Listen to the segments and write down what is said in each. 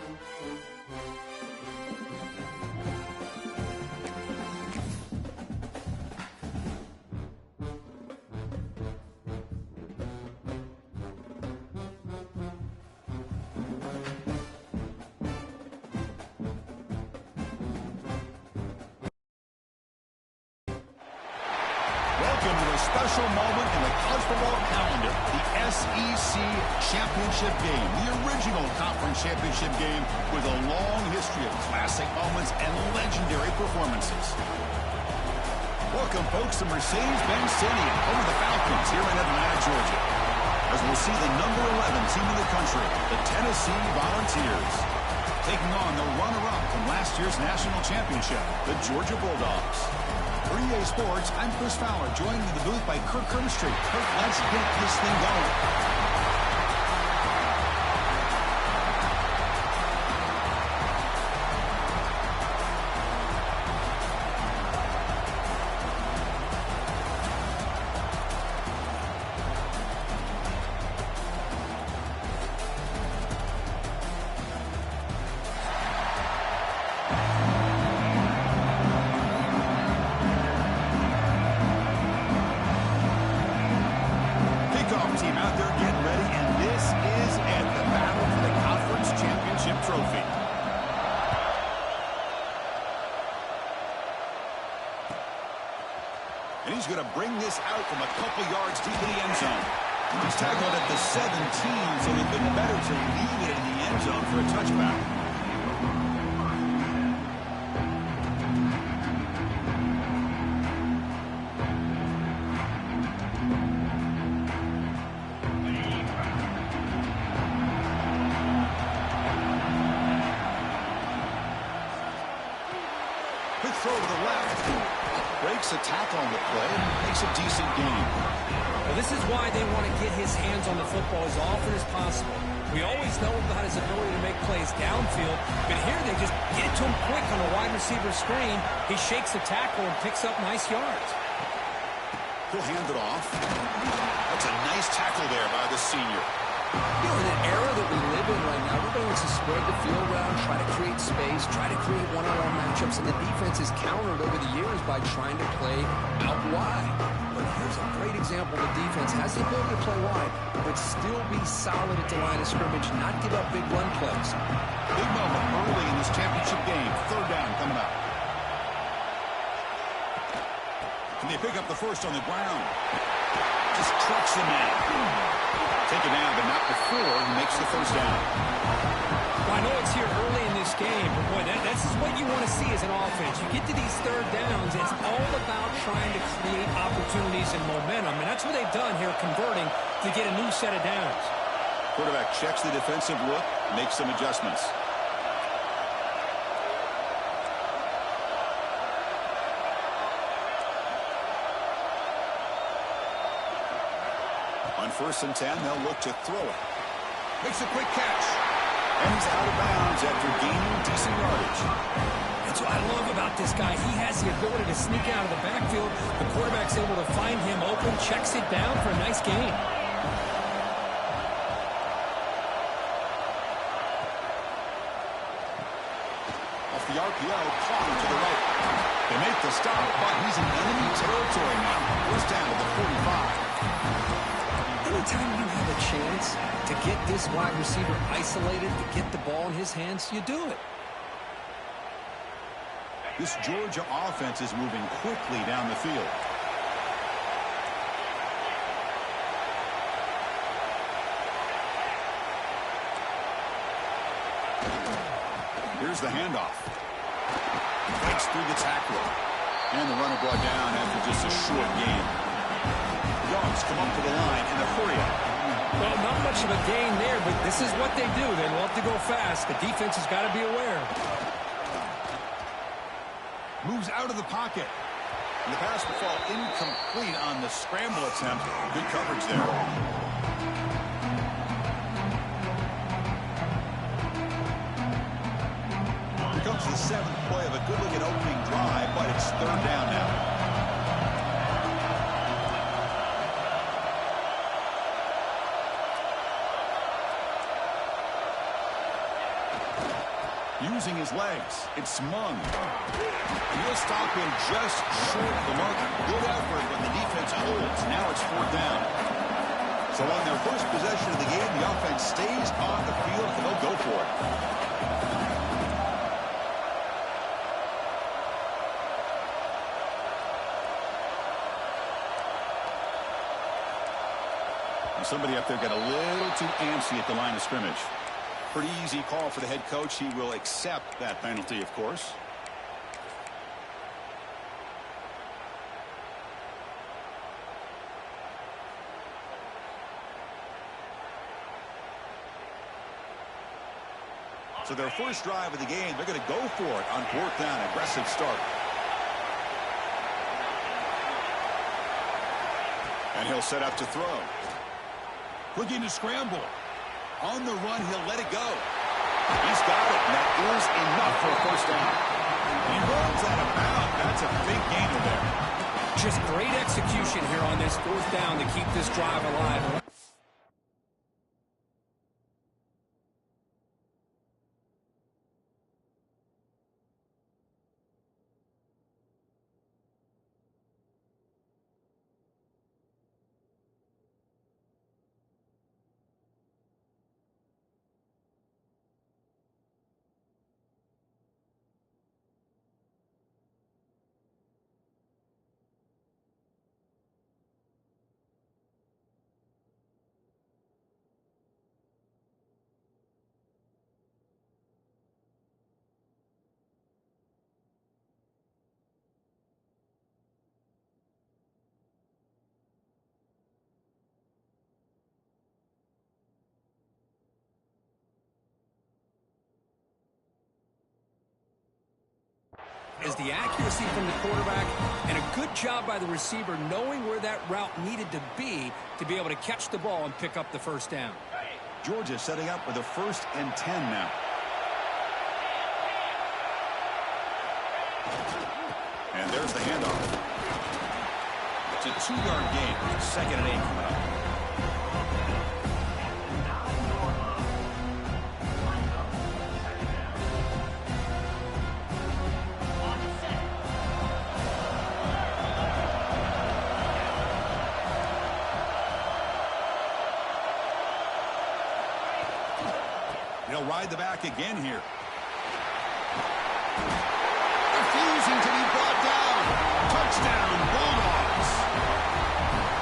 Welcome to a special moment in the college football calendar, the SEC Championship Game, the original conference championship game with a long history of classic moments and legendary performances. Welcome, folks, to Mercedes-Benz Stadium, home of the Falcons here in Atlanta, Georgia, as we'll see the number 11 team in the country, the Tennessee Volunteers, taking on the runner-up from last year's national championship, the Georgia Bulldogs. For EA Sports, I'm Chris Fowler, joined in the booth by Kirk Kermstreet. Kirk, let's get this thing going. Trophy. And he's going to bring this out from a couple yards deep in the end zone. He's tackled at the 17, so it's been better to leave it in the end zone for a touchback. Throw to the left. Breaks a tackle on the play and makes a decent gain. Well, this is why they want to get his hands on the football as often as possible. We always know about his ability to make plays downfield, but here they just get it to him quick on a wide receiver screen. He shakes the tackle and picks up nice yards. He'll hand it off. That's a nice tackle there by the senior. You know, in an era that we live in right now, everybody wants to spread the field around, try to create space, try to create one-on-one matchups, and the defense is countered over the years by trying to play out wide. But here's a great example. The defense has the ability to play wide, but still be solid at the line of scrimmage, not give up big run plays. Big moment early in this championship game. Third down coming up. Can they pick up the first on the ground? Just trucks the man. Take it down, but not before he makes the first down. Well, I know it's here early in this game, but boy, that's just what you want to see as an offense. You get to these third downs, it's all about trying to create opportunities and momentum, and that's what they've done here, converting to get a new set of downs. Quarterback checks the defensive look, makes some adjustments. On 1st and 10, they'll look to throw it. Makes a quick catch. And he's out of bounds after gaining decent yardage. That's what I love about this guy. He has the ability to sneak out of the backfield. The quarterback's able to find him open, checks it down for a nice gain. Off the RPO, Clown to the right. They make the stop, but he's in enemy territory now. First down to the 45. Anytime you have a chance to get this wide receiver isolated, to get the ball in his hands, you do it. This Georgia offense is moving quickly down the field. Here's the handoff. Breaks through the tackle. And the runner brought down after just a short gain. Dogs come up to the line in a hurry up. Well, not much of a gain there, but this is what they do. They love to go fast. The defense has got to be aware. Moves out of the pocket. And the pass will fall incomplete on the scramble attempt. Good coverage there. Here comes the 7th play of a good-looking opening drive, but it's third down now. Using his legs. It's Mung. He'll stop him just short of the mark. Good effort, but the defense holds. Now it's 4th down. So on their first possession of the game, the offense stays on the field, and they'll go for it. And somebody up there got a little too antsy at the line of scrimmage. Pretty easy call for the head coach. He will accept that penalty, of course. So their first drive of the game, they're going to go for it on 4th down. Aggressive start. And he'll set up to throw. Looking to scramble. On the run, he'll let it go. He's got it. And that is enough for a 1st down. He runs out of bounds. That's a big gainer there. Just great execution here on this 4th down to keep this drive alive. Is the accuracy from the quarterback and a good job by the receiver knowing where that route needed to be able to catch the ball and pick up the 1st down. Georgia setting up with a 1st and 10 now. And there's the handoff. It's a 2-yard gain. 2nd and 8 coming up. He'll ride the back again here. Refusing to be brought down. Touchdown, Bulldogs.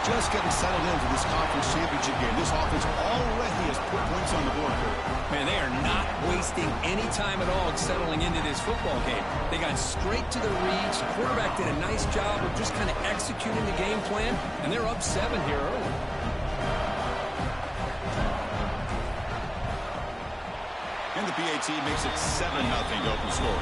Just getting settled in for this conference championship game. This offense already has put points on the board here. Man, they are not wasting any time at all settling into this football game. They got straight to the reads. Quarterback did a nice job of just kind of executing the game plan, and they're up 7 here early. And the PAT makes it 7-0 to open score.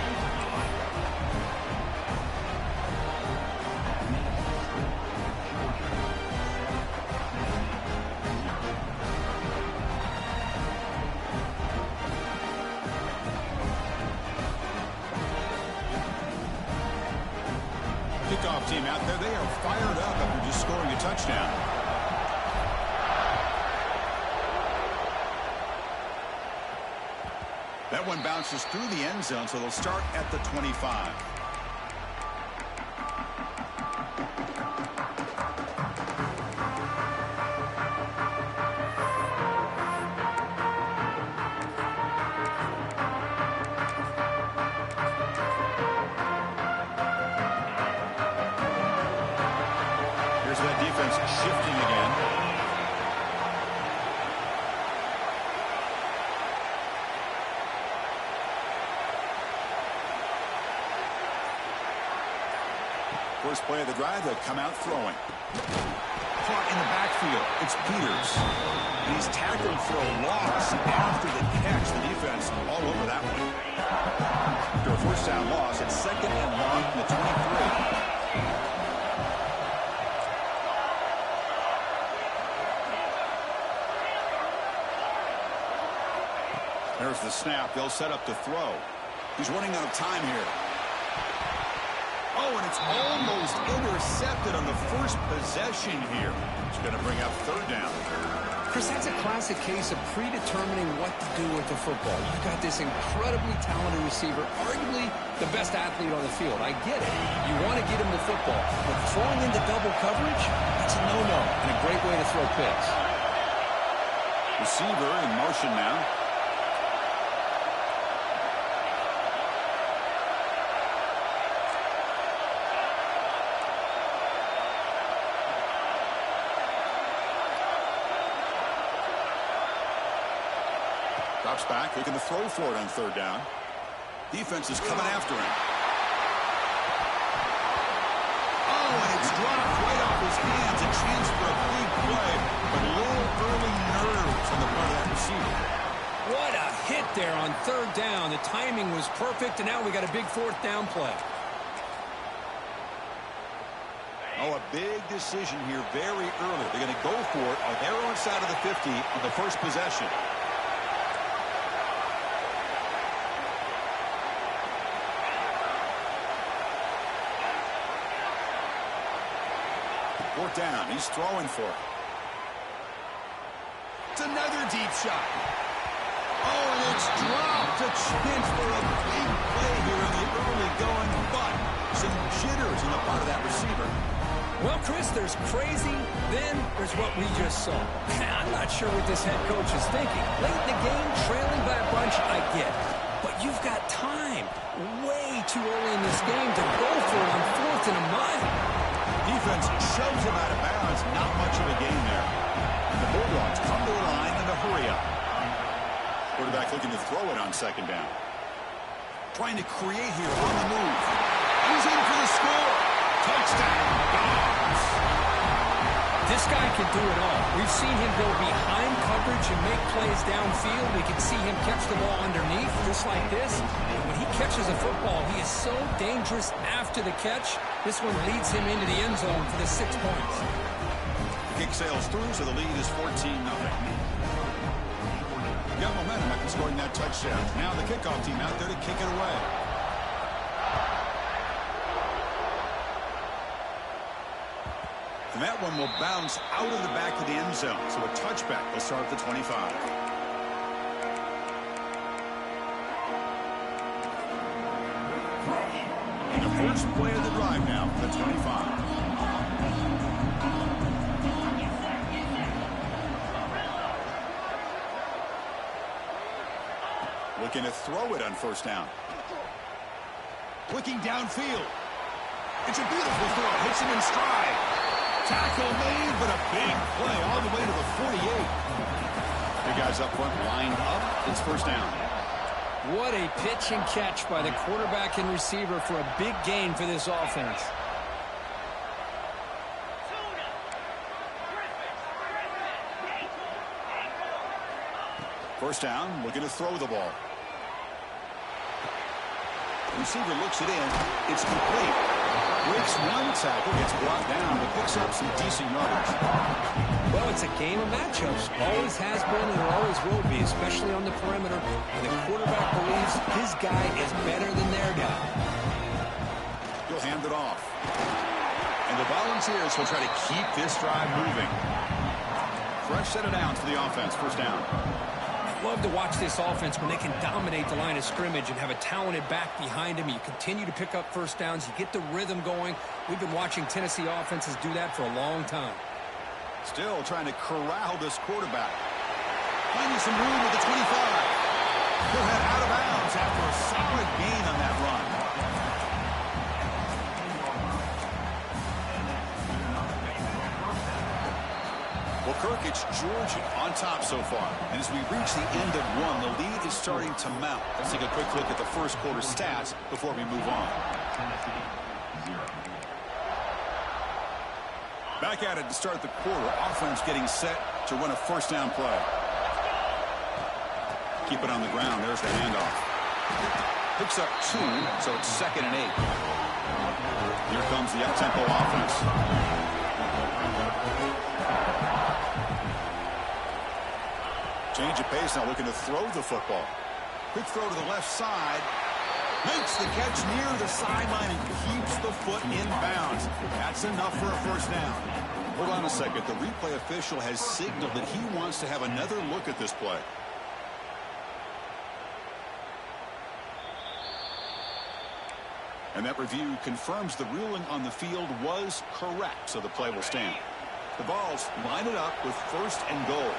Kickoff team out there, they are fired up after just scoring a touchdown. That one bounces through the end zone, so they'll start at the 25. Here's that defense shifting again. First play of the drive, they'll come out throwing. Caught in the backfield. It's Peters. And he's tackled for a loss after the catch. The defense all over that one. After a 1st down loss, it's 2nd and long from the 23. There's the snap. They'll set up to throw. He's running out of time here. Oh, and it's almost intercepted on the first possession here. It's going to bring up third down. Chris, that's a classic case of predetermining what to do with the football. You've got this incredibly talented receiver, arguably the best athlete on the field. I get it. You want to get him the football. But throwing into double coverage, that's a no-no and a great way to throw picks. Receiver in motion now. Drops back, looking to throw for it on third down. Defense is coming after him. Oh, and it's dropped right off his hands. A chance for a big play, but a little early nerves on the part of that receiver. What a hit there on third down. The timing was perfect, and now we got a big fourth down play. Oh, a big decision here very early. They're going to go for it on their own side of the 50 on the first possession. Fourth down. He's throwing for it. It's another deep shot. Oh, and it's dropped. A chance for a big play here in the early going, but some jitters on the part of that receiver. Well, Chris, there's crazy, then there's what we just saw. I'm not sure what this head coach is thinking. Late in the game, trailing by a bunch, I get. But you've got time, way too early in this game to go for it on fourth and a mile. Defense shoves him out of bounds. Not much of a gain there. And the Bulldogs come to the line in a hurry up. Quarterback looking to throw it on second down. Trying to create here on the move. He's in for the score. Touchdown, Dogs. This guy can do it all. We've seen him go behind coverage and make plays downfield. We can see him catch the ball underneath, just like this. And when he catches a football, he is so dangerous after the catch. This one leads him into the end zone for the 6 points. The kick sails through, so the lead is 14-0. Got momentum after scoring that touchdown. Now the kickoff team out there to kick it away. And that one will bounce out of the back of the end zone. So a touchback will start at the 25. And the first play of the drive now for the 25. Looking to throw it on first down. Looking downfield. It's a beautiful throw. Hits him in stride. Tackle made, but a big play all the way to the 48. The guys up front lined up. It's first down. What a pitch and catch by the quarterback and receiver for a big gain for this offense. First down, looking to throw the ball. The receiver looks it in. It's complete. Breaks one tackle, gets brought down, but picks up some decent yardage. Well, it's a game of matchups. Always has been and there always will be, especially on the perimeter. And the quarterback believes his guy is better than their guy. He'll hand it off. And the Volunteers will try to keep this drive moving. Fresh set of downs for the offense. First down. Love to watch this offense when they can dominate the line of scrimmage and have a talented back behind him. You continue to pick up first downs. You get the rhythm going. We've been watching Tennessee offenses do that for a long time. Still trying to corral this quarterback. Finding some room at the 25. He'll head out of bounds after a solid gain on that run. Well, Kirk, it's Georgia on top so far. And as we reach the end of one, the lead is starting to mount. Let's take a quick look at the first quarter stats before we move on. Back at it to start the quarter. Offense getting set to run a first down play. Keep it on the ground. There's the handoff. Picks up 2, so it's 2nd and 8. Here comes the up-tempo offense. Change of pace now, looking to throw the football. Quick throw to the left side. Makes the catch near the sideline and keeps the foot in bounds. That's enough for a first down. Hold on a second. The replay official has signaled that he wants to have another look at this play. And that review confirms the ruling on the field was correct, so the play will stand. The Vols line it up with 1st and goal.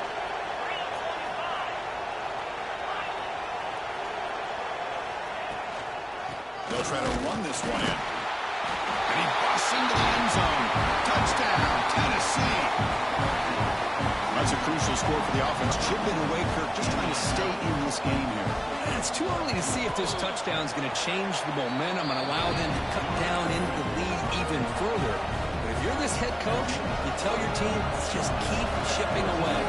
They'll try to run this one in. And he busts into the end zone. Touchdown, Tennessee. That's a crucial score for the offense. Chipping away, Kirk, just trying to stay in this game here. It's too early to see if this touchdown is going to change the momentum and allow them to cut down into the lead even further. But if you're this head coach, you tell your team, just keep chipping away.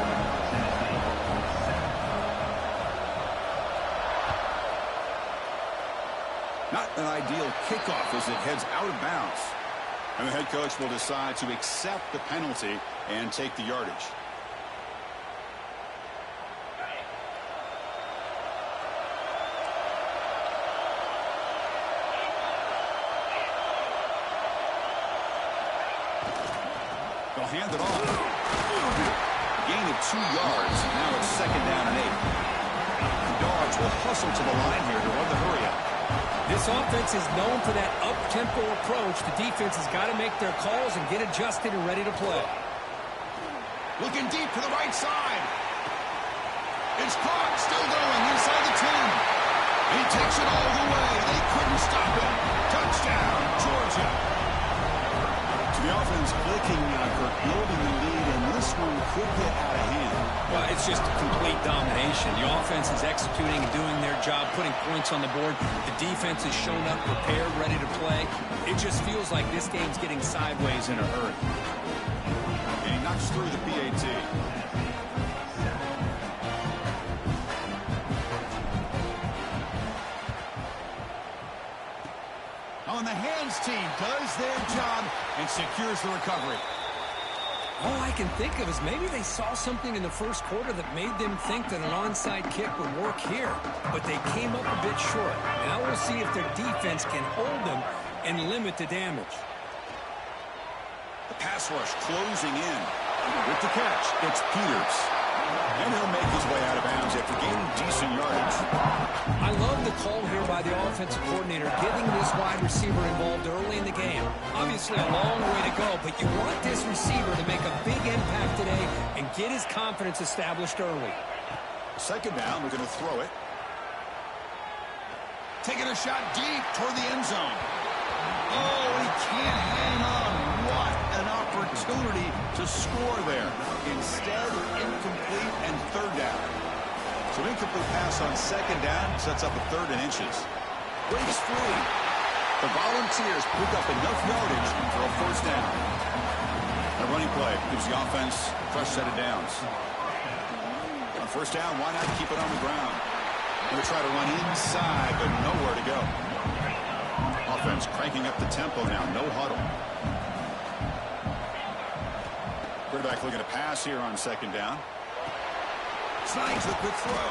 Not an ideal kickoff as it heads out of bounds. And the head coach will decide to accept the penalty and take the yardage. They'll hand it off. Gain of 2 yards. Now it's 2nd down and 8. The Dogs will hustle to the line here to run the hurry up. This offense is known for that up-tempo approach. The defense has got to make their calls and get adjusted and ready to play. Looking deep to the right side. It's caught. Still going inside the 10. He takes it all the way. They couldn't stop him. Touchdown, Georgia. So the offense clicking now, Kirk, building the lead, and this one could get out of hand. Well, it's just a complete domination. The offense is executing and doing their job, putting points on the board. The defense has shown up, prepared, ready to play. It just feels like this game's getting sideways in a hurry. And he knocks through the PAT. On the hands team does their job and secures the recovery. All I can think of is maybe they saw something in the first quarter that made them think that an onside kick would work here, but they came up a bit short. Now we'll see if their defense can hold them and limit the damage. The pass rush closing in. With the catch, it's Peters. And he'll make his way out of bounds after gaining decent yardage. I love the call here by the offensive coordinator, getting this wide receiver involved early in the game. Obviously a long way to go, but you want this receiver to make a big impact today and get his confidence established early. 2nd down, we're going to throw it. Taking a shot deep toward the end zone. Oh, he can't hang on. What an opportunity to score there. Instead, incomplete and 3rd down. So incomplete pass on 2nd down sets up a 3rd and inches. Breaks free. The Volunteers pick up enough yardage for a 1st down. A running play gives the offense a fresh set of downs. On 1st down, why not keep it on the ground? Going to try to run inside, but nowhere to go. Offense cranking up the tempo now. No huddle. Quarterback looking to pass here on 2nd down. Snags the quick throw.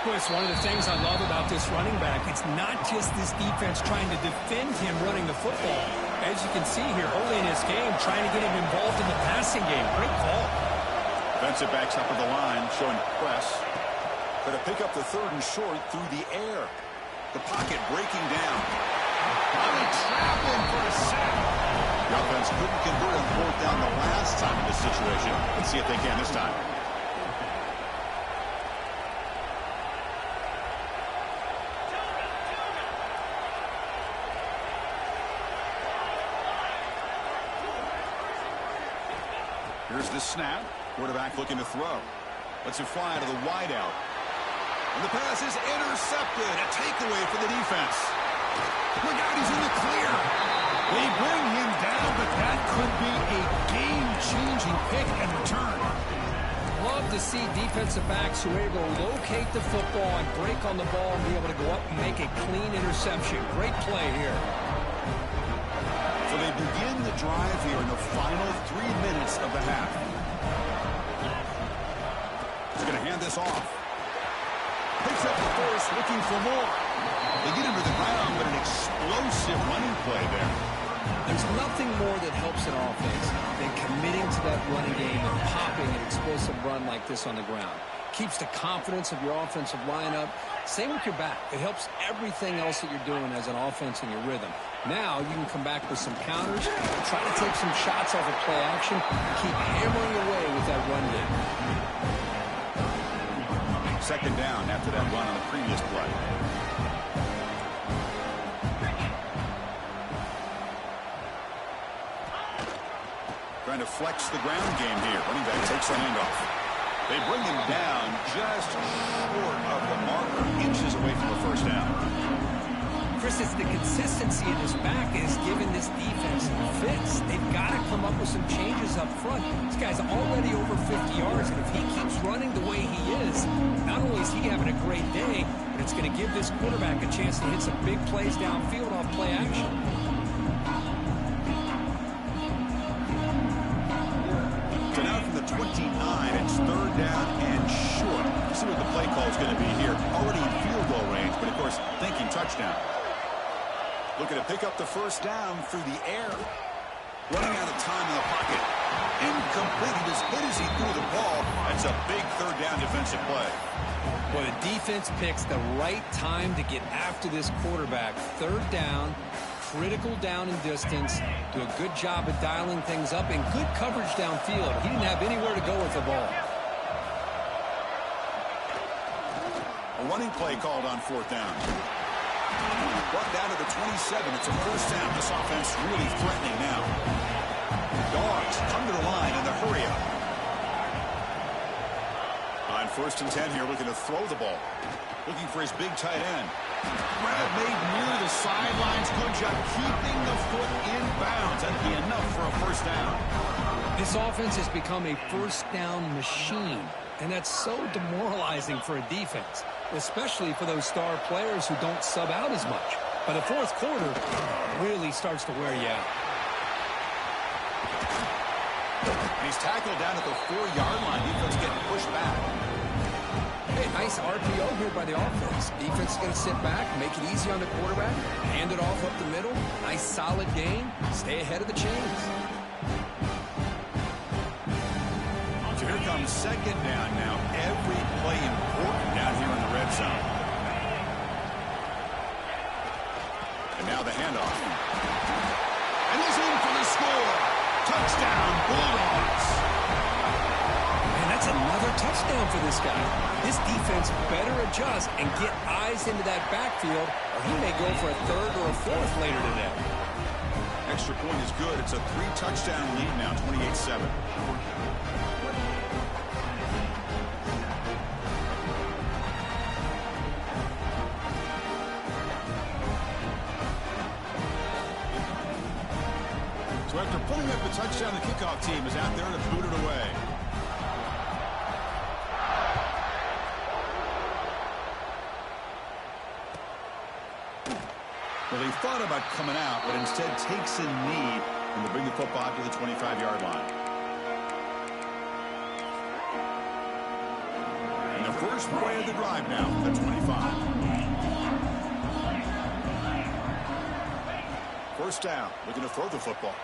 Chris, one of the things I love about this running back, it's not just this defense trying to defend him running the football. As you can see here early in this game, trying to get him involved in the passing game. Great call. Defensive backs up at the line, showing press. Going to pick up the 3rd and short through the air. The pocket breaking down. They trap him for a sack. The offense couldn't convert on 4th down the last time in this situation. Let's see if they can this time. Here's the snap. Quarterback looking to throw. Lets it fly to the wideout. And the pass is intercepted. A takeaway for the defense. Look out, he's in the clear. They bring him down, but that could be a game-changing pick and return. Love to see defensive backs who are able to locate the football and break on the ball and be able to go up and make a clean interception. Great play here. So they begin the drive here in the final 3 minutes of the half. He's going to hand this off. Picks up the force, looking for more. They get him to the ground, but an explosive running play there. There's nothing more that helps an offense than committing to that running game and popping an explosive run like this on the ground. Keeps the confidence of your offensive lineup. Same with your back. It helps everything else that you're doing as an offense in your rhythm. Now you can come back with some counters, try to take some shots off of play action, keep hammering away with that run game. Second down after that run on the previous play. Trying to flex the ground game here. Running back takes the handoff. They bring him down just short of the marker, inches away from the first down. Chris, it's the consistency in his back is giving this defense fits. They've got to come up with some changes up front. This guy's already over 50 yards, and if he keeps running the way he is, not only is he having a great day, but it's going to give this quarterback a chance to hit some big plays downfield off play action. So now from the 29, it's third down and short. Let's see what the play call is going to be here. Already in field goal range, but of course, thinking touchdown. Looking to pick up the first down through the air. Running out of time in the pocket. Incomplete. He just hit as he threw the ball. That's a big third down defensive play. Well, the defense picks the right time to get after this quarterback. Third down, critical down and distance. Do a good job of dialing things up and good coverage downfield. He didn't have anywhere to go with the ball. A running play called on fourth down. Brought down to the 27. It's a first down. This offense really threatening now. Dogs come to the line in the hurry up. On first and 10 here, looking to throw the ball. Looking for his big tight end. Grab made near the sidelines. Good job keeping the foot in bounds. That'd be enough for a first down. This offense has become a first down machine, and that's so demoralizing for a defense, especially for those star players who don't sub out as much. By the fourth quarter, really starts to wear you out. And he's tackled down at the 4-yard line. Defense getting pushed back. Hey, nice RPO here by the offense. Defense is going to sit back, make it easy on the quarterback, hand it off up the middle. Nice solid game. Stay ahead of the chains. So here comes second down now. Every play important down here in the red zone. And now the handoff. And he's in for the score. Touchdown, Bulldogs. And that's another touchdown for this guy. This defense better adjust and get eyes into that backfield, or he may go for a third or a fourth later today. Extra point is good. It's a 3-touchdown lead now, 28-7. So after pulling up the touchdown, the kickoff team is out there to boot it away. Well, they thought about coming out, but instead takes a knee and will bring the football to the 25-yard line. And the first play of the drive now, the 25. First down, looking to throw the football.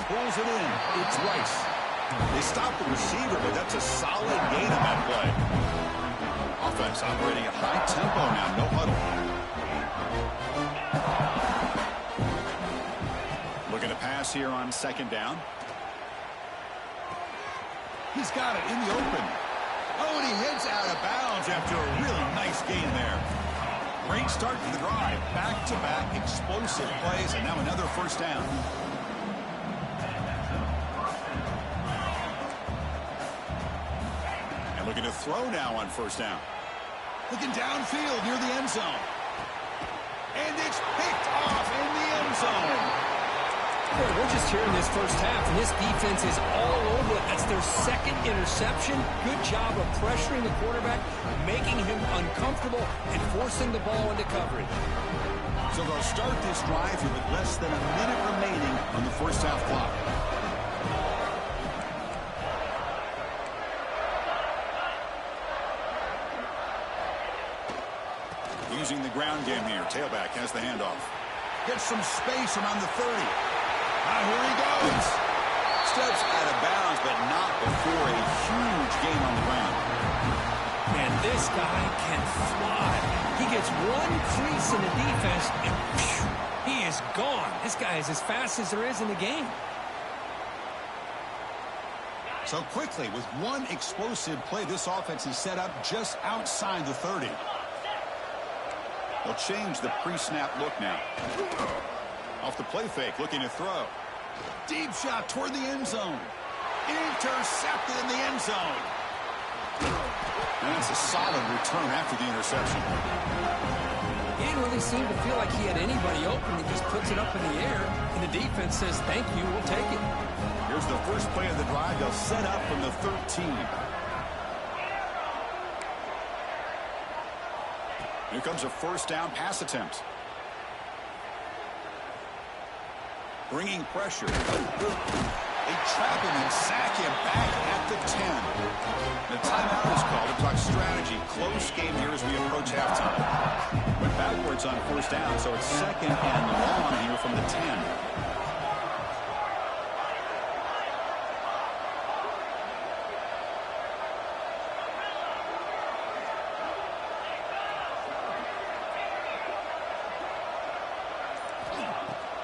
Pulls it in. It's Rice. They stop the receiver, but that's a solid gain on that play. Offense operating at high tempo now, no huddle. Looking to pass here on second down. He's got it in the open. Oh, and he heads out of bounds after a really nice gain there. Great start to the drive. Back-to-back explosive plays, and now another first down. And looking to throw now on first down. Looking downfield near the end zone. And it's picked off in the end zone. Boy, we're just here in this first half, and this defense is all over it. That's their second interception. Good job of pressuring the quarterback, making him uncomfortable, and forcing the ball into coverage. So they'll start this drive here with less than a minute remaining on the first half clock. using the ground game here. Tailback has the handoff. Gets some space around the 30. Here he goes. Steps out of bounds, but not before a huge gain on the ground. Man, this guy can fly. He gets one crease in the defense, and phew, he is gone. This guy is as fast as there is in the game. So quickly, with one explosive play, this offense is set up just outside the 30. They'll change the pre-snap look now. Off the play fake, looking to throw. Deep shot toward the end zone. Intercepted in the end zone. And that's a solid return after the interception. He didn't really seem to feel like he had anybody open. He just puts it up in the air, and the defense says, thank you, we'll take it. Here's the first play of the drive. They'll set up from the 13. Here comes a first down pass attempt. Bringing pressure. They trap him and sack him back at the 10. The timeout is called to talk strategy. Close game here as we approach halftime. Went backwards on first down, so it's second and long here from the 10.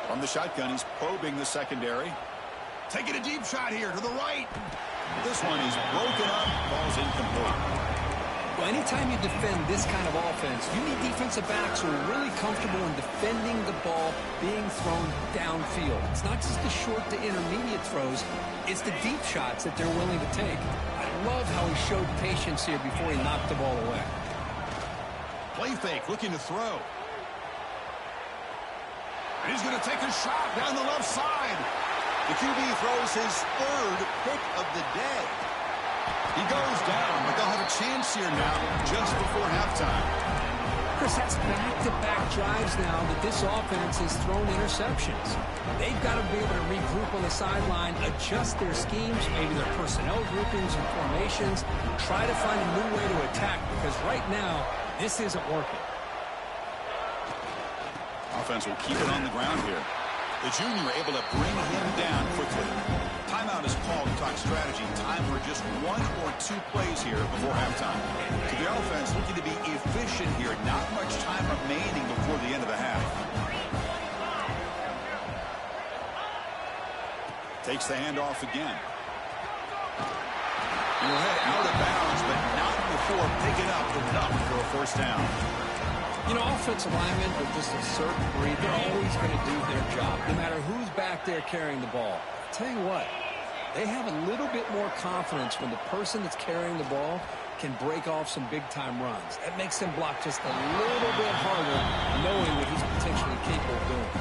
From the shotgun, he's probing the secondary. Taking a deep shot here to the right. This one is broken up. Ball's incomplete. Well, anytime you defend this kind of offense, you need defensive backs who are really comfortable in defending the ball being thrown downfield. It's not just the short to intermediate throws. It's the deep shots that they're willing to take. I love how he showed patience here before he knocked the ball away. Play fake, looking to throw. And he's going to take a shot down the left side. The QB throws his third pick of the day. He goes down, but they'll have a chance here now just before halftime. Chris, that's back-to-back drives now that this offense has thrown interceptions. They've got to be able to regroup on the sideline, adjust their schemes, maybe their personnel groupings and formations, try to find a new way to attack, because right now, this isn't working. Offense will keep it on the ground here. The junior able to bring him down quickly. Timeout is called to talk strategy. Time for just one or two plays here before halftime. To the offense, looking to be efficient here. Not much time remaining before the end of the half. Takes the handoff again. He'll head out of bounds, but not before picking up enough for a first down. You know, offensive linemen are just a certain breed. They're always going to do their job, no matter who's back there carrying the ball. I'll tell you what, they have a little bit more confidence when the person that's carrying the ball can break off some big-time runs. That makes them block just a little bit harder, knowing what he's potentially capable of doing.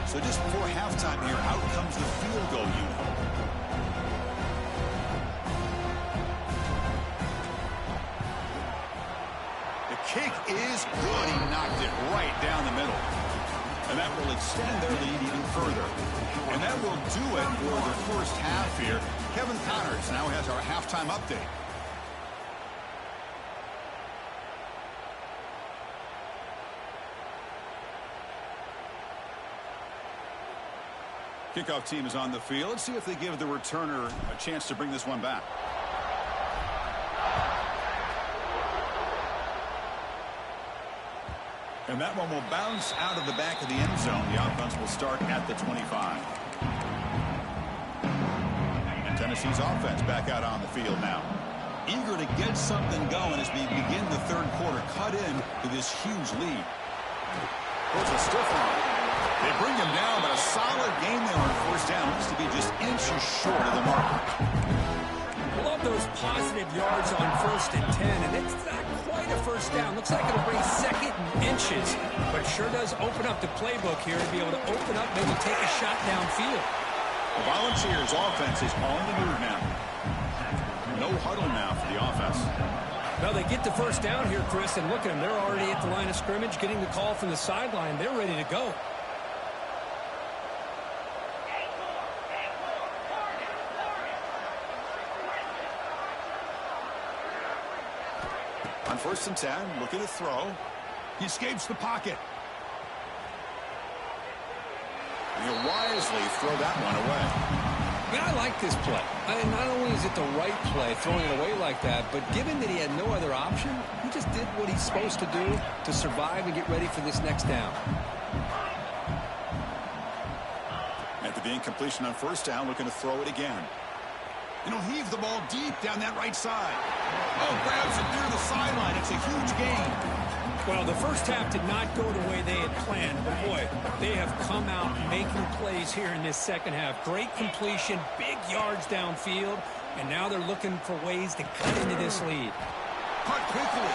So just before halftime here, out comes the field goal unit. Kick is good. He knocked it right down the middle. And that will extend their lead even further. And that will do it for the first half here. Kevin Connors now has our halftime update. Kickoff team is on the field. Let's see if they give the returner a chance to bring this one back. And that one will bounce out of the back of the end zone. The offense will start at the 25. And Tennessee's offense back out on the field now. Eager to get something going as we begin the third quarter. Cut in to this huge lead. There's a stiff arm. They bring him down, but a solid game there on first down. Looks to be just inches short of the mark. I love those positive yards on 1st and 10, and it's not quite a first down. Looks like it'll bring second and inches, but it sure does open up the playbook here to be able to open up, maybe take a shot downfield. The Volunteers offense is on the move now. No huddle now for the offense. Well, they get the first down here, Chris, and look at them. They're already at the line of scrimmage, getting the call from the sideline. They're ready to go. 1st and 10, looking to throw. He escapes the pocket. And he'll wisely throw that one away. I mean, I like this play. Not only is it the right play, throwing it away like that, but given that he had no other option, he just did what he's supposed to do to survive and get ready for this next down. At the incompletion on 1st down, looking to throw it again. And he'll heave the ball deep down that right side. Oh, grabs it near the sideline. It's a huge gain. Well, the first half did not go the way they had planned, but boy, they have come out making plays here in this second half. Great completion, big yards downfield, and now they're looking for ways to cut into this lead. Cut quickly.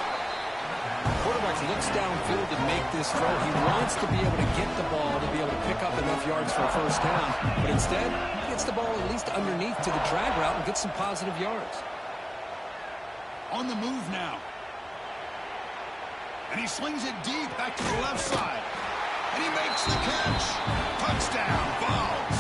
Quarterback looks downfield to make this throw. He wants to be able to get the ball to be able to pick up enough yards for a 1st down, but instead, he gets the ball at least underneath to the drag route and gets some positive yards. On the move now. And he slings it deep back to the left side. And he makes the catch. Touchdown, Vols.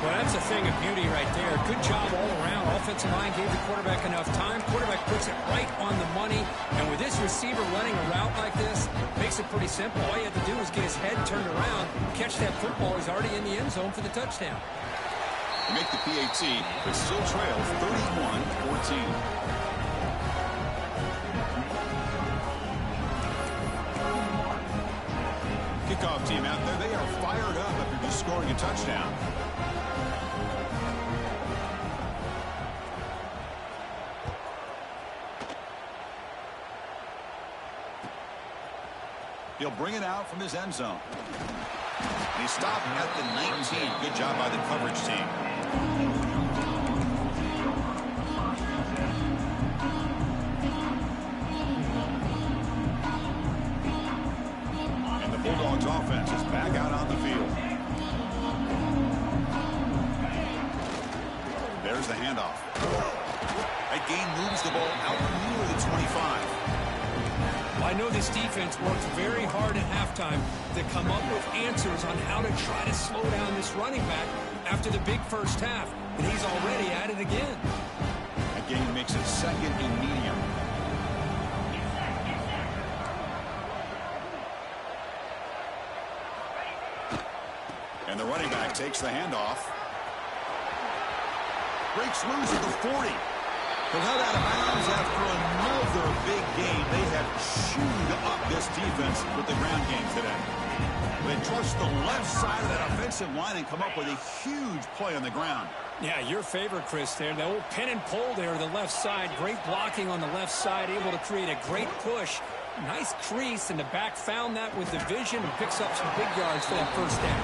Well, that's a thing of beauty right there. Good job all around. Offensive line gave the quarterback enough time. Quarterback puts it right on the money. And with this receiver running a route like this, makes it pretty simple. All you have to do is get his head turned around, catch that football. He's already in the end zone for the touchdown. They make the PAT, but still trails 31-14. Kickoff team out there, they are fired up after just scoring a touchdown. He'll bring it out from his end zone. And he stopped at the 19. Good job by the coverage team. Bulldogs offense is back out on the field. There's the handoff. That gain moves the ball out near the 25. Well, I know this defense worked very hard at halftime to come up with answers on how to try to slow down this running back after the big first half, and he's already at it again. That gain makes it 2nd and medium. And the running back takes the handoff. Breaks loose at the 40. But held out of bounds after another big gain. They have chewed up this defense with the ground game today. They trust the left side of that offensive line and come up with a huge play on the ground. Yeah, your favorite, Chris, there. The old pin and pull there, the left side. Great blocking on the left side, able to create a great push. Nice crease, and the back found that with the vision and picks up some big yards for that 1st down.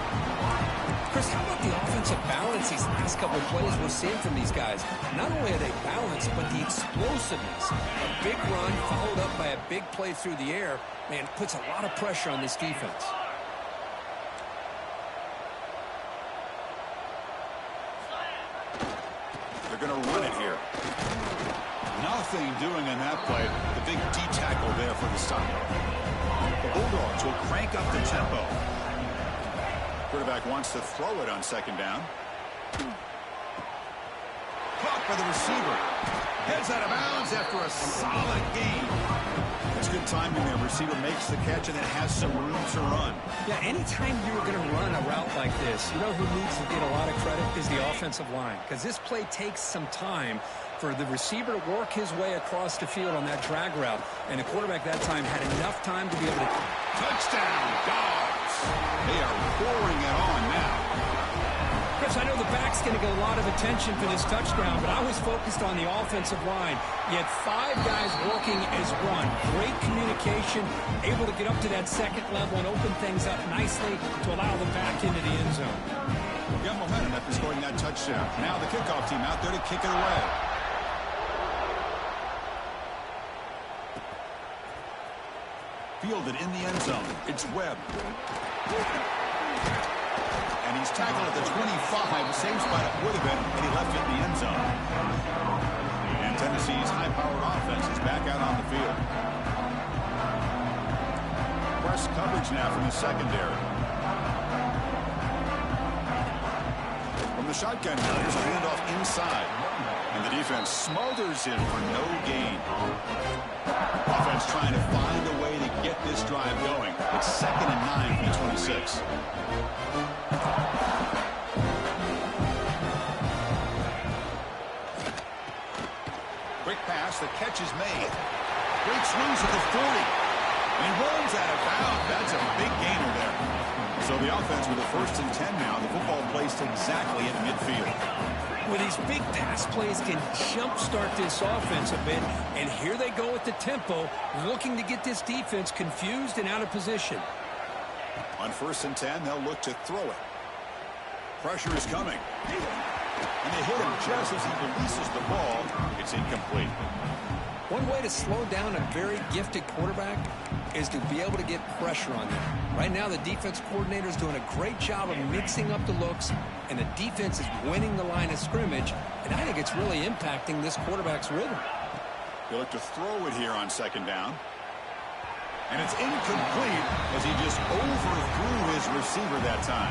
Chris, how about the offensive balance these last couple of plays we're seeing from these guys? Not only are they balanced, but the explosiveness. A big run followed up by a big play through the air, man, puts a lot of pressure on this defense. They're going to run it here. Nothing doing in that play. The big D tackle there for the stop. The Bulldogs will crank up the tempo. Quarterback wants to throw it on 2nd down. Caught by the receiver. Heads out of bounds after a solid gain. That's good timing there. Receiver makes the catch and then has some room to run. Yeah, anytime you're going to run a route like this, you know who needs to get a lot of credit is the offensive line. Because this play takes some time for the receiver to work his way across the field on that drag route. And the quarterback that time had enough time to be able to... Touchdown, Dogs! They are pouring it on now. Chris, I know the back's going to get a lot of attention for this touchdown, but I was focused on the offensive line. You had 5 guys working as one. Great communication, able to get up to that 2nd level and open things up nicely to allow them back into the end zone. Got momentum after scoring that touchdown. Now the kickoff team out there to kick it away. Fielded in the end zone. It's Webb. And he's tackled at the 25. Same spot it would have been when he left it in the end zone. And Tennessee's high-powered offense is back out on the field. Press coverage now from the secondary. From the shotgun now, here's a handoff inside. And the defense smothers it for no gain. Offense trying to find a way to get this drive going. It's 2nd and 9 from the 26. Quick pass. The catch is made. Breaks loose at the 40. And rolls out of bounds. That's a big gainer there. So the offense with the 1st and 10 now. The football placed exactly at midfield. Well, these big pass plays can jumpstart this offense a bit. And here they go with the tempo, looking to get this defense confused and out of position. On 1st and 10, they'll look to throw it. Pressure is coming. And they hit him just as he releases the ball. It's incomplete. One way to slow down a very gifted quarterback is to be able to get pressure on them. Right now, the defense coordinator is doing a great job of mixing up the looks, and the defense is winning the line of scrimmage, and I think it's really impacting this quarterback's rhythm. He'll look to throw it here on 2nd down. And it's incomplete as he just overthrew his receiver that time.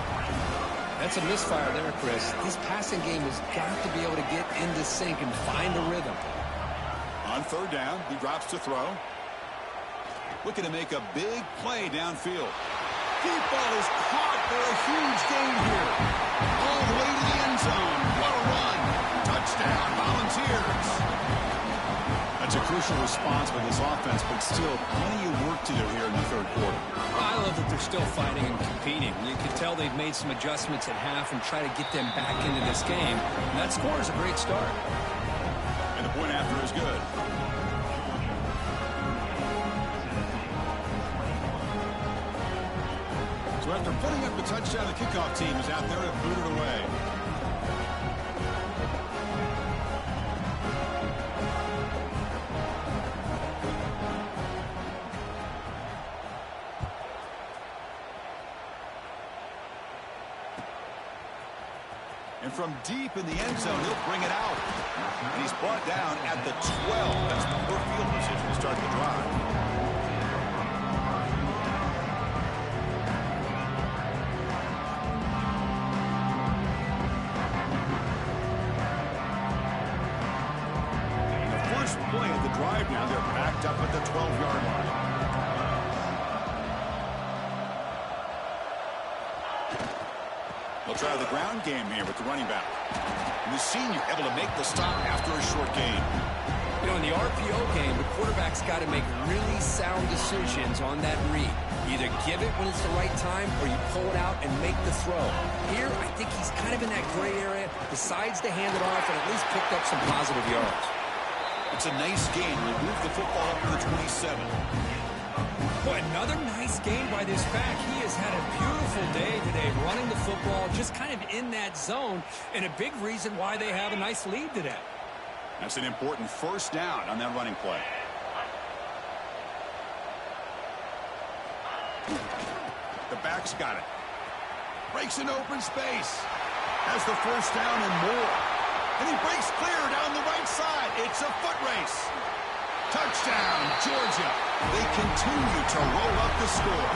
That's a misfire there, Chris. This passing game has got to be able to get into sync and find a rhythm. On 3rd down, he drops to throw. Looking to make a big play downfield. Deep ball is caught for a huge gain here. All the way to the end zone. What a run. Touchdown, Volunteers. That's a crucial response by this offense, but still plenty of work to do here in the 3rd quarter. I love that they're still fighting and competing. You can tell they've made some adjustments at half and try to get them back into this game. And that score is a great start. And the point after is good. So after putting up the touchdown, the kickoff team is out there to boot it away. And from deep in the end zone, he'll bring it out. And he's brought down at the 12. That's the poor field position to start the drive. Play at the drive now. They're backed up at the 12-yard line. They'll try the ground game here with the running back. And the senior able to make the stop after a short gain. You know, in the RPO game, the quarterback's got to make really sound decisions on that read. Either give it when it's the right time or you pull it out and make the throw. Here, I think he's kind of in that gray area, decides to hand it off and at least picked up some positive yards. It's a nice gain. They move the football up to the 27. Boy, another nice game by this back. He has had a beautiful day today running the football, just kind of in that zone, and a big reason why they have a nice lead today. That's an important 1st down on that running play. The back's got it. Breaks an open space. Has the 1st down and more. And he breaks clear down the right side. It's a foot race. Touchdown, Georgia. They continue to roll up the score.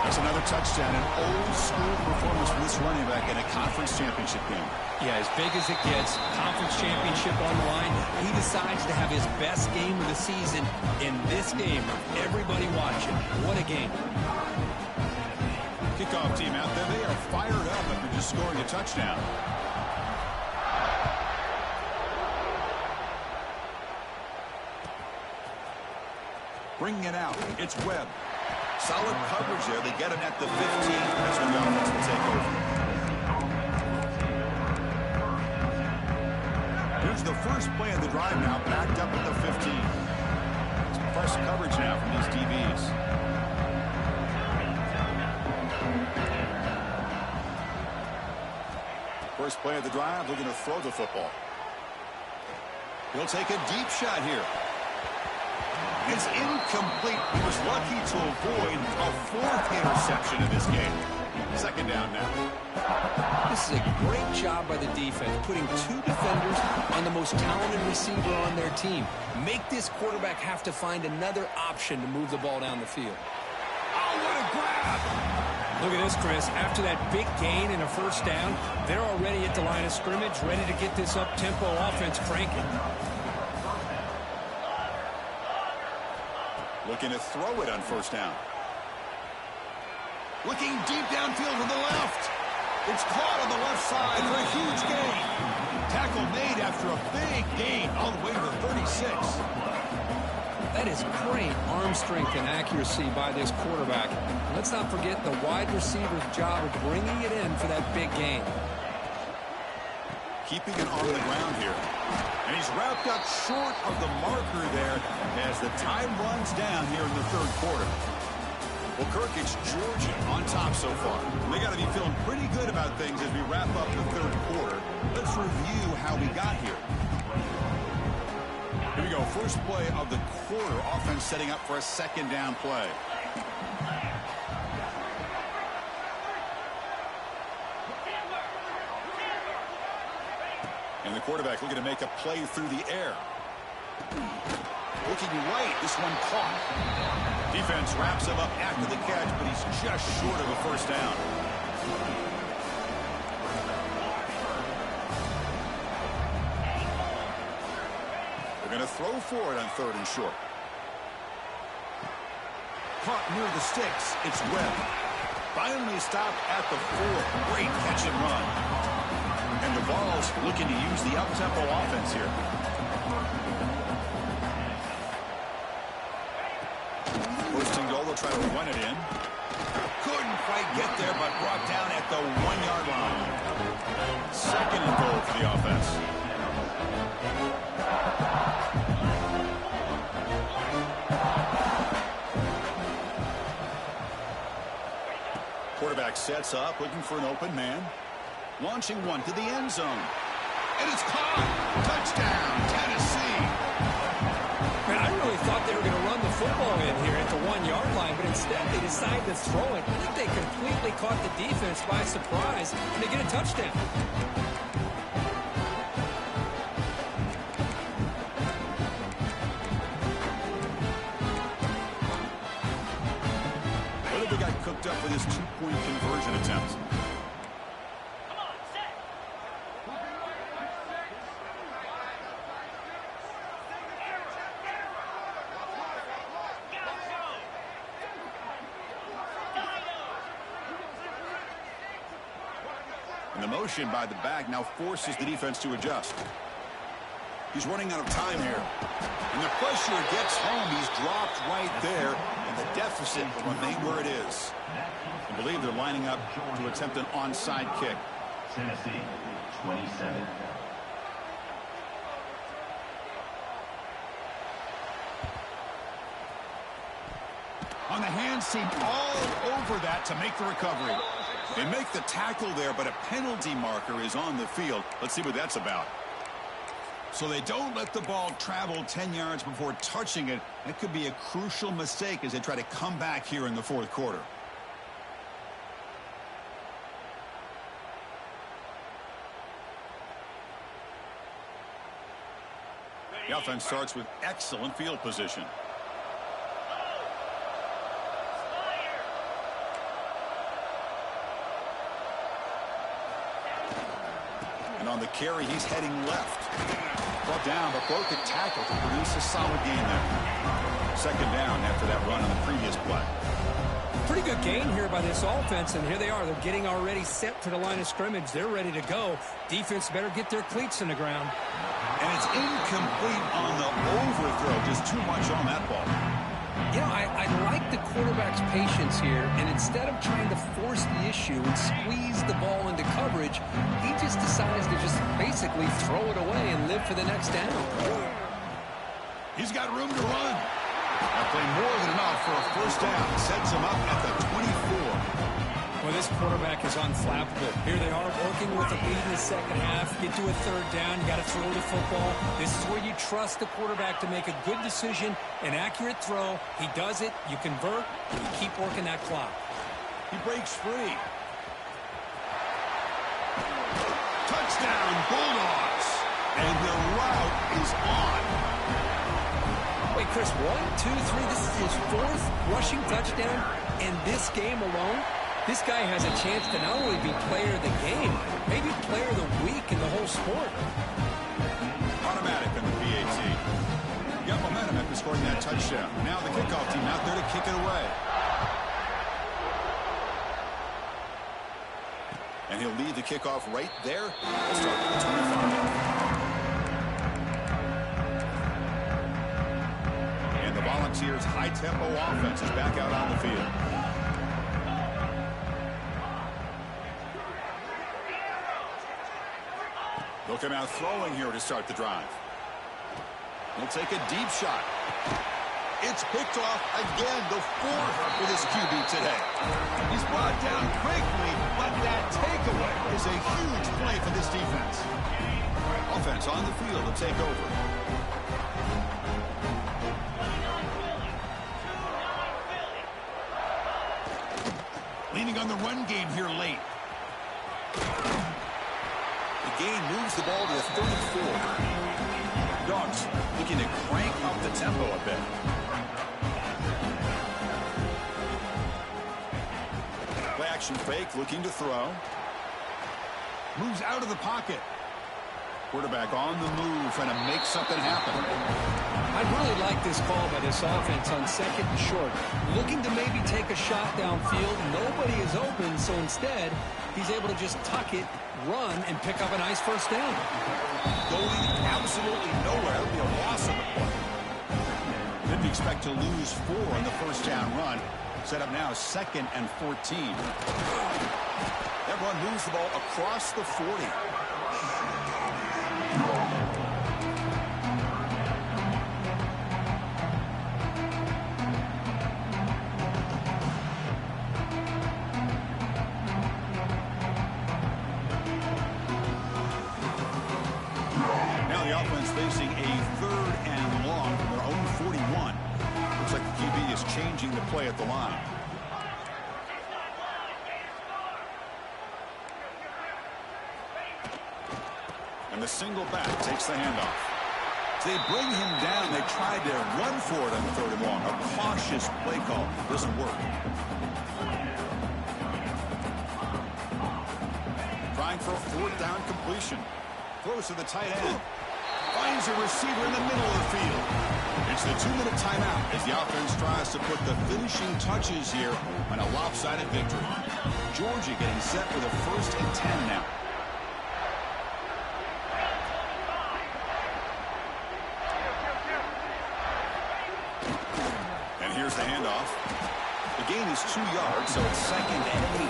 That's another touchdown, an old-school performance from this running back in a conference championship game. Yeah, as big as it gets, conference championship on the line. He decides to have his best game of the season in this game. Everybody watching. What a game. Kickoff team out there. They are fired up after just scoring a touchdown. Bringing it out. It's Webb. Solid coverage there. They get him at the 15. That's when the offense will take over. Here's the first play of the drive now, backed up at the 15. Some fresh coverage now from these DBs. First play of the drive, looking to throw the football. He'll take a deep shot here. It's incomplete. He was lucky to avoid a 4th interception in this game. 2nd down now. This is a great job by the defense, putting 2 defenders on the most talented receiver on their team. Make this quarterback have to find another option to move the ball down the field. Oh, what a grab! Look at this, Chris. After that big gain and a 1st down, they're already at the line of scrimmage, ready to get this up-tempo offense cranking. Looking to throw it on first down. Looking deep downfield to the left. It's caught on the left side for a huge gain. Tackle made after a big gain all the way to the 36. That is great arm strength and accuracy by this quarterback. Let's not forget the wide receiver's job of bringing it in for that big gain. Keeping it on the ground here. And he's wrapped up short of the marker there as the time runs down here in the third quarter. Well, Kirk, it's Georgia on top so far. They got to be feeling pretty good about things as we wrap up the third quarter. Let's review how we got here. Here we go. First play of the quarter. Offense setting up for a second down play. And the quarterback looking to make a play through the air. Looking right. This one caught. Defense wraps him up after the catch, but he's just short of a first down. They're going to throw for it on third and short. Caught near the sticks. It's Webb. Finally stopped at the 4. Great catch and run. And the Vols looking to use the up-tempo offense here. First and goal, they'll try to run it in. Couldn't quite get there, but brought down at the 1-yard line. Second and goal for the offense. Quarterback sets up, looking for an open man. Launching one to the end zone. And it's caught. Touchdown, Tennessee. Man, I really thought they were going to run the football in here at the 1-yard line, but instead they decided to throw it. I think they completely caught the defense by surprise, and they get a touchdown. What if they got cooked up for this two-point conversion attempt? And the motion by the back now forces the defense to adjust. He's running out of time here. And the pressure gets home. He's dropped right there. And the deficit will remain where it is. I believe they're lining up to attempt an onside kick. Tennessee, 27. On the hands team all over that to make the recovery. They make the tackle there, but a penalty marker is on the field. Let's see what that's about. So they don't let the ball travel 10 yards before touching it. That could be a crucial mistake as they try to come back here in the fourth quarter. The offense starts with excellent field position. And on the carry, he's heading left. Brought down, but broke the tackle to produce a solid gain there. Second down after that run on the previous play. Pretty good gain here by this offense, and here they are. They're getting already set to the line of scrimmage. They're ready to go. Defense better get their cleats in the ground. And it's incomplete on the overthrow. Just too much on that ball. You know, I like the quarterback's patience here, and instead of trying to force the issue and squeeze the ball into coverage, he just decides to just basically throw it away and live for the next down. He's got room to run. That play more than enough for a first down. Sets him up at the 24. Well, this quarterback is unflappable. Here they are working with a lead in the second half. Get to a third down. You got to throw the football. This is where you trust the quarterback to make a good decision, an accurate throw. He does it. You convert. You keep working that clock. He breaks free. Touchdown, Bulldogs. And the route is on. Wait, Chris, 1, 2, 3. This is his fourth rushing touchdown in this game alone. This guy has a chance to not only be player of the game, maybe player of the week in the whole sport. Automatic on the PAT. Got momentum at the scoring that touchdown. Now the kickoff team out there to kick it away. And he'll lead the kickoff right there. We'll start at the 25. And the Volunteers' high-tempo offense is back out on the field. They'll come out throwing here to start the drive. He'll take a deep shot. It's picked off again, the fourth for this QB today. He's brought down quickly, but that takeaway is a huge play for this defense. Offense on the field to take over. Leaning on the run game here late. The game moves the ball to the 34. Dogs looking to crank up the tempo a bit. Play action fake, looking to throw. Moves out of the pocket. Quarterback on the move, trying to make something happen. I really like this call by this offense on second and short. Looking to maybe take a shot downfield. Nobody is open, so instead, he's able to just tuck it, run, and pick up a nice first down. Going absolutely nowhere. It'll be a loss of the play. Didn't expect to lose 4 on the first down run. Set up now 2nd and 14. That run moves the ball across the 40. Facing a 3rd and long from their own 41. Looks like the QB is changing the play at the line. And the single back takes the handoff. So they bring him down. They tried to run for it on the 3rd and long. A cautious play call doesn't work. Trying for a 4th down completion. Throws to the tight end. Finds a receiver in the middle of the field. It's the 2-minute timeout as the offense tries to put the finishing touches here on a lopsided victory. Georgia getting set for the 1st and 10 now. And here's the handoff. The gain is 2 yards, so it's 2nd and 8.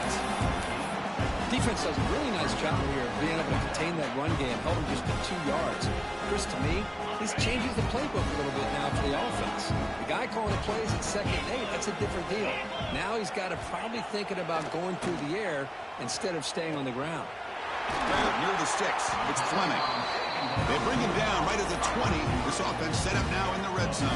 Defense does a really nice job here of being able to contain that run game, held him just to 2 yards. Chris, to me, this changes the playbook a little bit now for the offense. The guy calling the plays at 2nd and 8, that's a different deal. Now he's got to probably thinking about going through the air instead of staying on the ground. Near the sticks, it's Fleming. They bring him down right at the 20. This offense set up now in the red zone.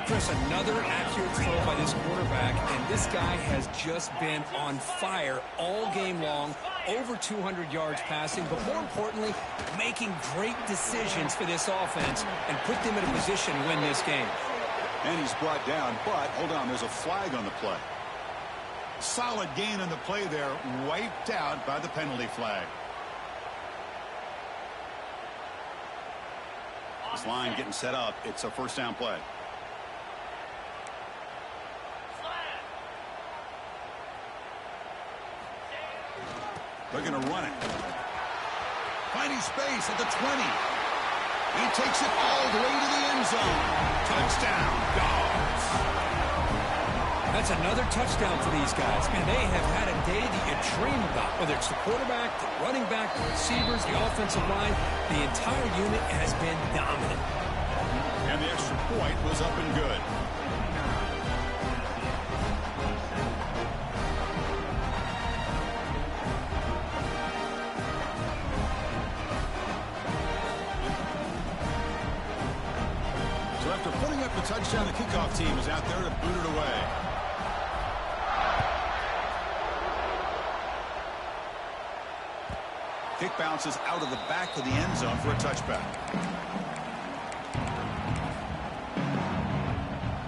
Chris, another accurate throw by this quarterback, and this guy has just been on fire all game long, over 200 yards passing, but more importantly, making great decisions for this offense and put them in a position to win this game. And he's brought down, but hold on, there's a flag on the play. Solid gain on the play there, wiped out by the penalty flag. This line getting set up, it's a 1st down play. They're going to run it. Finding space at the 20. He takes it all the way to the end zone. Touchdown, Dogs. That's another touchdown for these guys. Man, they have had a day that you dream about. Whether it's the quarterback, the running back, the receivers, the offensive line, the entire unit has been dominant. And the extra point was up and good. After putting up the touchdown, the kickoff team is out there to boot it away. Kick bounces out of the back of the end zone for a touchback.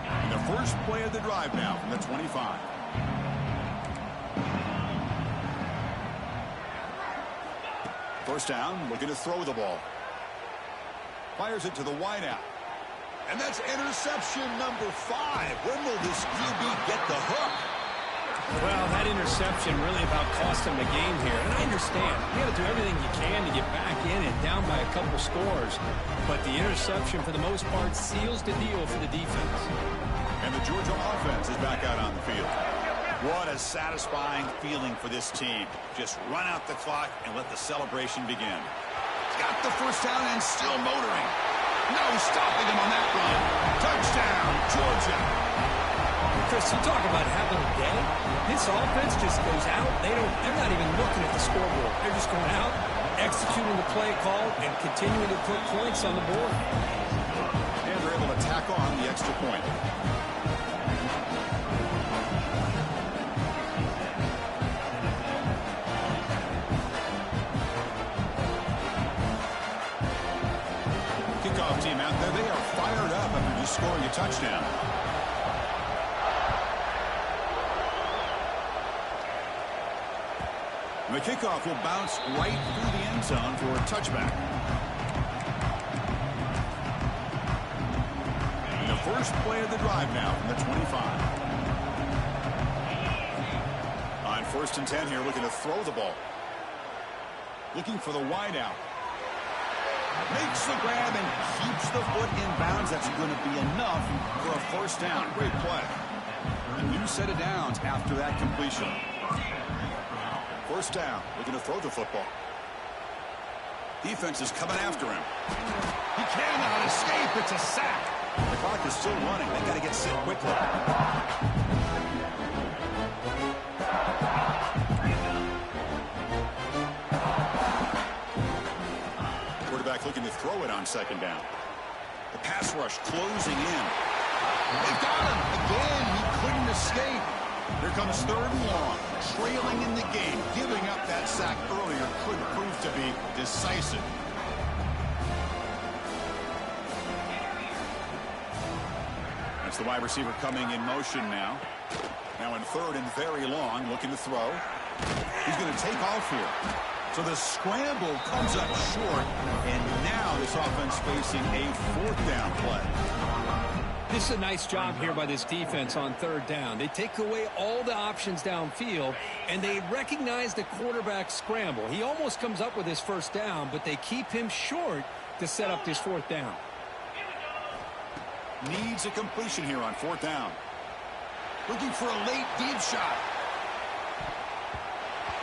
And the first play of the drive now from the 25. First down, looking to throw the ball. Fires it to the wideout. And that's interception number 5. When will this QB get the hook? Well, that interception really about cost him the game here. And I understand. You got to do everything you can to get back in and down by a couple scores. But the interception, for the most part, seals the deal for the defense. And the Georgia offense is back out on the field. What a satisfying feeling for this team. Just run out the clock and let the celebration begin. Got the first down and still motoring. No stopping him on that run. Touchdown, Georgia. Chris, you talk about having a day. This offense just goes out. They're not even looking at the scoreboard. They're just going out, executing the play call, and continuing to put points on the board. And they're able to tack on the extra point. Kickoff team out there. They are fired up after just scoring a touchdown. The kickoff will bounce right through the end zone for a touchback. And the first play of the drive now from the 25. On 1st and 10 here, looking to throw the ball. Looking for the wide out. Makes the grab and keeps the foot in bounds. That's going to be enough for a first down. Great play. A new set of downs after that completion. First down, looking to throw the football. Defense is coming after him. He cannot escape. It's a sack. The clock is still running. They got to get set quickly. Quarterback looking to throw it on 2nd down. The pass rush closing in. They've got him. Again, he couldn't escape. Here comes 3rd and long. Trailing in the game. Giving up that sack earlier could prove to be decisive. That's the wide receiver coming in motion now. Now in 3rd and very long, looking to throw. He's going to take off here. So the scramble comes up short, and now this offense facing a 4th down play. This is a nice job here by this defense on 3rd down. They take away all the options downfield, and they recognize the quarterback scramble. He almost comes up with his 1st down, but they keep him short to set up this 4th down. Needs a completion here on 4th down. Looking for a late deep shot.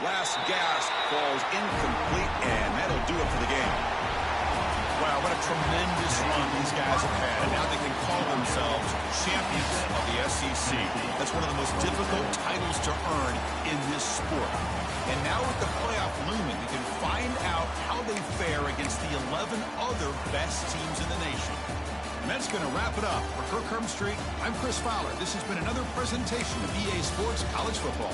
Last gasp falls incomplete, and that'll do it for the game. Wow, what a tremendous run these guys have had. And now they can call themselves champions of the SEC. That's one of the most difficult titles to earn in this sport. And now with the playoff looming, we can find out how they fare against the 11 other best teams in the nation. And that's going to wrap it up. For Kirk Herbstreit, I'm Chris Fowler. This has been another presentation of EA Sports College Football.